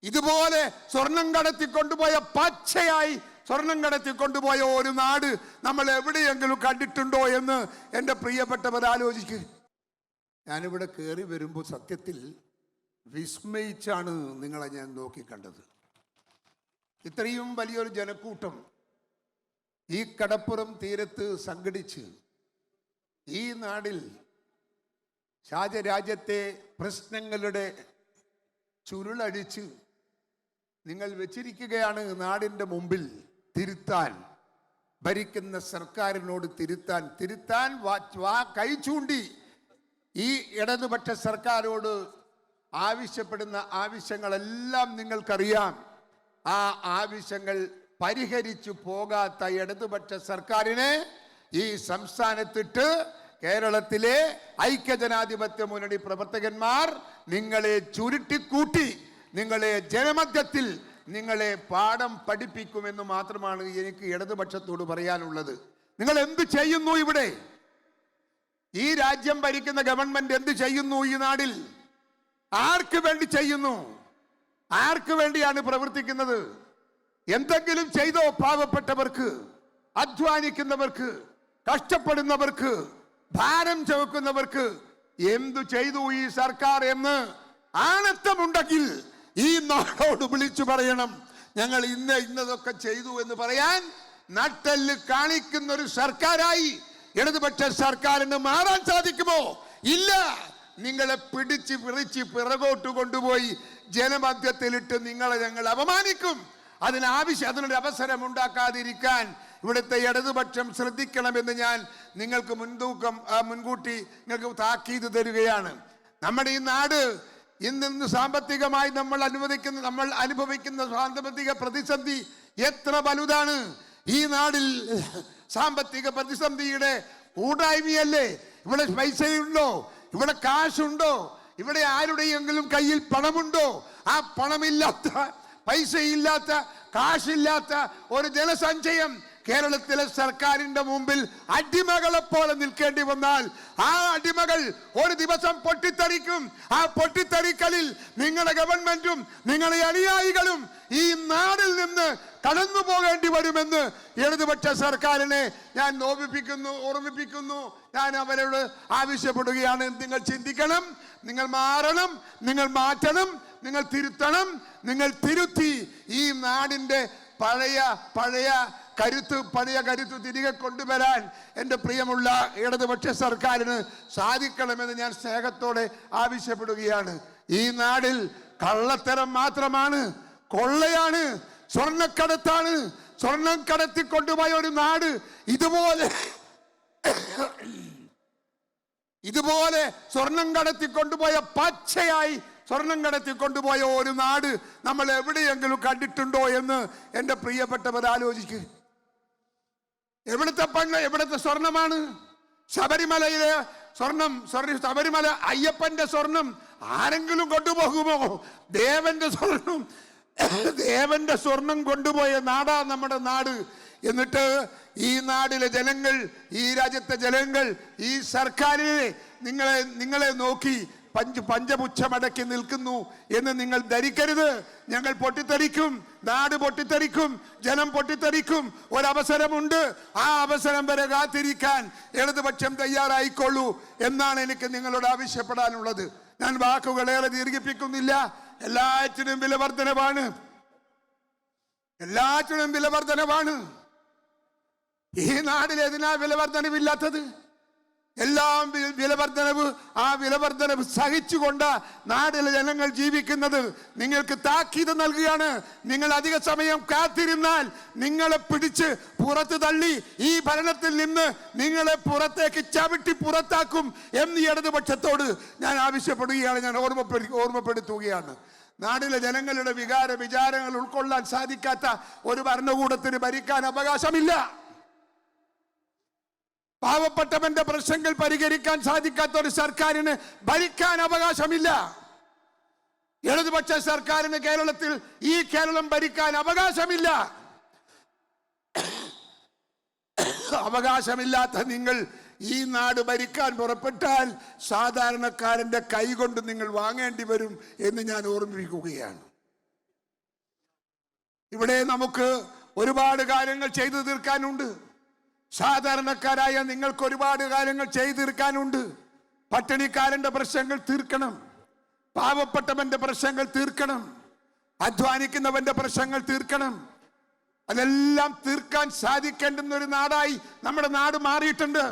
ഇതുപോലെ സ്വർണം കടത്തിക്കൊണ്ടുപോയ, പച്ചയായി സ്വർണം കടത്തിക്കൊണ്ടുപോയ ഒരു നാട് നമ്മൾ എവിടെയെങ്കിലും കണ്ടിട്ടുണ്ടോ എന്ന് എൻ്റെ പ്രിയപ്പെട്ടവർ ആലോചിക്കുക. ഞാനിവിടെ കയറി വരുമ്പോൾ സത്യത്തിൽ വിസ്മയിച്ചാണ് നിങ്ങളെ ഞാൻ നോക്കിക്കണ്ടത്. ഇത്രയും വലിയൊരു ജനക്കൂട്ടം ഈ കടപ്പുറം തീരത്ത് സംഘടിച്ച് ഈ നാടിൽ രാജ്യത്തെ പ്രശ്നങ്ങളുടെ ചുരുളടിച്ച് നിങ്ങൾ വെച്ചിരിക്കുകയാണ് നാടിൻ്റെ മുമ്പിൽ തിരുത്താൻ, ഭരിക്കുന്ന സർക്കാരിനോട് തിരുത്താൻ കൈ ചൂണ്ടി ഈ ഇടതുപക്ഷ സർക്കാരോട് ആവശ്യപ്പെടുന്ന ആവശ്യങ്ങളെല്ലാം നിങ്ങൾക്കറിയാം. ആ ആവശ്യങ്ങൾ പരിഹരിച്ചു പോകാത്ത ഇടതുപക്ഷ സർക്കാരിനെ ഈ സംസ്ഥാനത്തിട്ട് കേരളത്തിലെ ഐക്യജനാധിപത്യ മുന്നണി പ്രവർത്തകന്മാർ നിങ്ങളെ ചുരുട്ടിക്കൂട്ടി, നിങ്ങളെ ജനമധ്യത്തിൽ നിങ്ങളെ പാഠം പഠിപ്പിക്കുമെന്ന് മാത്രമാണ് എനിക്ക് ഇടതുപക്ഷത്തോട് പറയാനുള്ളത്. നിങ്ങൾ എന്ത് ചെയ്യുന്നു ഇവിടെ? ഈ രാജ്യം ഭരിക്കുന്ന ഗവൺമെന്റ് എന്ത് ചെയ്യുന്നു ഈ നാടിൽ? ആർക്ക് വേണ്ടി ചെയ്യുന്നു? ആർക്ക് വേണ്ടിയാണ് പ്രവർത്തിക്കുന്നത്? എന്തെങ്കിലും ചെയ്തോ? പാവപ്പെട്ടവർക്ക്, അധ്വാനിക്കുന്നവർക്ക്, കഷ്ടപ്പെടുന്നവർക്ക്, ഭാരം ചുമക്കുന്നവർക്ക് എന്തു ചെയ്തു ഈ സർക്കാർ എന്ന് ആണത്തമുണ്ടെങ്കിൽ ഈ നാടോട് വിളിച്ചു പറയണം. ഞങ്ങൾ ഇന്നതൊക്കെ ചെയ്തു എന്ന് പറയാൻ നട്ടെല്ല് കാണിക്കുന്ന ഒരു സർക്കാരായി ഇടതുപക്ഷ സർക്കാരിന് മാറാൻ സാധിക്കുമോ? ഇല്ല. നിങ്ങളെ പിടിച്ച് വിളിച്ച് പിറകോട്ട് കൊണ്ടുപോയി ജനമധ്യത്തിലിട്ട് നിങ്ങളെ ഞങ്ങൾ അപമാനിക്കും. അതിനൊരു അവസരം ഉണ്ടാക്കാതിരിക്കാൻ ഇവിടുത്തെ ഇടതുപക്ഷം ശ്രദ്ധിക്കണമെന്ന് ഞാൻ നിങ്ങൾക്ക് മുൻകൂട്ടി നിങ്ങൾക്ക് താക്കീത് തരികയാണ്. നമ്മുടെ ഈ നാട് ഇന്ന് സാമ്പത്തികമായി നമ്മൾ അനുഭവിക്കുന്ന സാമ്പത്തിക പ്രതിസന്ധി എത്ര വലുതാണ്. ഈ നാടിൽ സാമ്പത്തിക പ്രതിസന്ധിയുടെ കൂട്ടായ്മയല്ലേ? ഇവിടെ പൈസയുണ്ടോ? ഇവിടെ കാശുണ്ടോ? ഇവിടെ ആരുടെയെങ്കിലും കയ്യിൽ പണമുണ്ടോ? ആ പണമില്ലാത്ത, പൈസയില്ലാത്ത, കാശില്ലാത്ത ഒരു ജനസഞ്ചയം കേരളത്തിലെ സർക്കാരിന്റെ മുമ്പിൽ അടിമകളെ പോലെ നിൽക്കേണ്ടി വന്നാൽ ആ അടിമകൾ ഒരു ദിവസം പൊട്ടിത്തെറിക്കും. ആ പൊട്ടിത്തെറിക്കലിൽ നിങ്ങളുടെ ഗവൺമെന്റും നിങ്ങളുടെ അനുയായികളും ഈ നാടിൽ നിന്ന് കടന്നു പോകേണ്ടി വരുമെന്ന് ഇടതുപക്ഷ സർക്കാരിനെ ഞാൻ ഓർമ്മിപ്പിക്കുന്നു. ഞാൻ അവരോട് ആവശ്യപ്പെടുകയാണ്. നിങ്ങൾ ചിന്തിക്കണം, നിങ്ങൾ മാറണം, നിങ്ങൾ മാറ്റണം, നിങ്ങൾ തിരുത്തണം. നിങ്ങൾ തിരുത്തി ഈ നാടിൻ്റെ പഴയ കരുത്ത് തിരികെ കൊണ്ടുവരാൻ എൻ്റെ പ്രിയമുള്ള ഇടതുപക്ഷ സർക്കാരിന് സാധിക്കണമെന്ന് ഞാൻ സ്നേഹത്തോടെ ആവശ്യപ്പെടുകയാണ്. ഈ നാടിൽ കള്ളത്തരം മാത്രമാണ്, കൊള്ളയാണ്, സ്വർണ്ണക്കടത്താണ്. സ്വർണം കടത്തിക്കൊണ്ടുപോയ ഒരു നാട് ഇതുപോലെ സ്വർണം കടത്തിക്കൊണ്ടുപോയ, പച്ചയായി സ്വർണം കടത്തിക്കൊണ്ടുപോയ ഒരു നാട് നമ്മൾ എവിടെയെങ്കിലും കണ്ടിട്ടുണ്ടോ എന്ന് എൻ്റെ പ്രിയപ്പെട്ടവർ ആലോചിക്കുക. എവിടുത്തെ സ്വർണമാണ്? ശബരിമലയിലെ സ്വർണം, ശബരിമല അയ്യപ്പന്റെ സ്വർണം ആരെങ്കിലും കൊണ്ടുപോകുമോ? ദേവന്റെ സ്വർണം കൊണ്ടുപോയ നാടാ നമ്മുടെ നാട്. എന്നിട്ട് ഈ നാടിലെ ജനങ്ങൾ, ഈ രാജ്യത്തെ ജനങ്ങൾ ഈ സർക്കാരിനെ നിങ്ങളെ നോക്കി പഞ്ചപുച്ഛമടക്കി നിൽക്കുന്നു എന്ന് നിങ്ങൾ ധരിക്കരുത്. ഞങ്ങൾ പൊട്ടിത്തെറിക്കും, നാട് പൊട്ടിത്തെറിക്കും, ജനം പൊട്ടിത്തെറിക്കും. ഒരവസരമുണ്ട്, ആ അവസരം വരെ കാത്തിരിക്കാൻ ഇടതുപക്ഷം തയ്യാറായിക്കൊള്ളൂ എന്നാണ് എനിക്ക് നിങ്ങളോട് ആവശ്യപ്പെടാനുള്ളത്. ഞാൻ വാക്കുകളേറെ ദീർഘിപ്പിക്കുന്നില്ല. എല്ലാറ്റിനും വിലവർദ്ധനവാണ്. ഈ നാട്ടിൽ ഏതിനാ വിലവർദ്ധനവില്ലാത്തത്? എല്ലാം വിലവർദ്ധനവ് സഹിച്ചുകൊണ്ട് നാട്ടിലെ ജനങ്ങൾ ജീവിക്കുന്നത്. നിങ്ങൾക്ക് താക്കീത് നൽകുകയാണ്. നിങ്ങൾ അധിക സമയം കാത്തിരുന്നാൽ നിങ്ങളെ പിടിച്ച് പുറത്ത് തള്ളി ഈ ഭരണത്തിൽ നിന്ന് നിങ്ങളെ പുറത്തേക്ക് ചവിട്ടി പുറത്താക്കും എന്ന് ഇടതുപക്ഷത്തോട് ഞാൻ ആവശ്യപ്പെടുകയാണ്, ഞാൻ ഓർമ്മപ്പെടുത്തുകയാണ്. നാട്ടിലെ ജനങ്ങളുടെ വിചാരങ്ങൾ ഉൾക്കൊള്ളാൻ സാധിക്കാത്ത ഒരു ഭരണകൂടത്തിന് ഭരിക്കാൻ അവകാശമില്ല. പാവപ്പെട്ടവന്റെ പ്രശ്നങ്ങൾ പരിഹരിക്കാൻ സാധിക്കാത്ത ഒരു സർക്കാരിന് ഭരിക്കാൻ അവകാശമില്ല. ഇടതുപക്ഷ സർക്കാരിന് കേരളം ഭരിക്കാൻ അവകാശമില്ല. അവകാശമില്ലാത്ത നിങ്ങൾ ഈ നാട് ഭരിക്കാൻ പുറപ്പെട്ടാൽ സാധാരണക്കാരന്റെ കൈകൊണ്ട് നിങ്ങൾ വാങ്ങേണ്ടി വരും എന്ന് ഞാൻ ഓർമ്മിപ്പിക്കുകയാണ്. ഇവിടെ നമുക്ക് ഒരുപാട് കാര്യങ്ങൾ ചെയ്തു തീർക്കാനുണ്ട്. സാധാരണക്കാരായ നിങ്ങൾക്ക് ഒരുപാട് കാര്യങ്ങൾ ചെയ്തു തീർക്കാനുണ്ട്. പട്ടിണിക്കാരന്റെ പ്രശ്നങ്ങൾ തീർക്കണം, പാവപ്പെട്ടവന്റെ പ്രശ്നങ്ങൾ തീർക്കണം, അധ്വാനിക്കുന്നവന്റെ പ്രശ്നങ്ങൾ തീർക്കണം. അതെല്ലാം തീർക്കാൻ സാധിക്കേണ്ടുന്ന ഒരു നാടായി നമ്മുടെ നാട് മാറിയിട്ടുണ്ട്.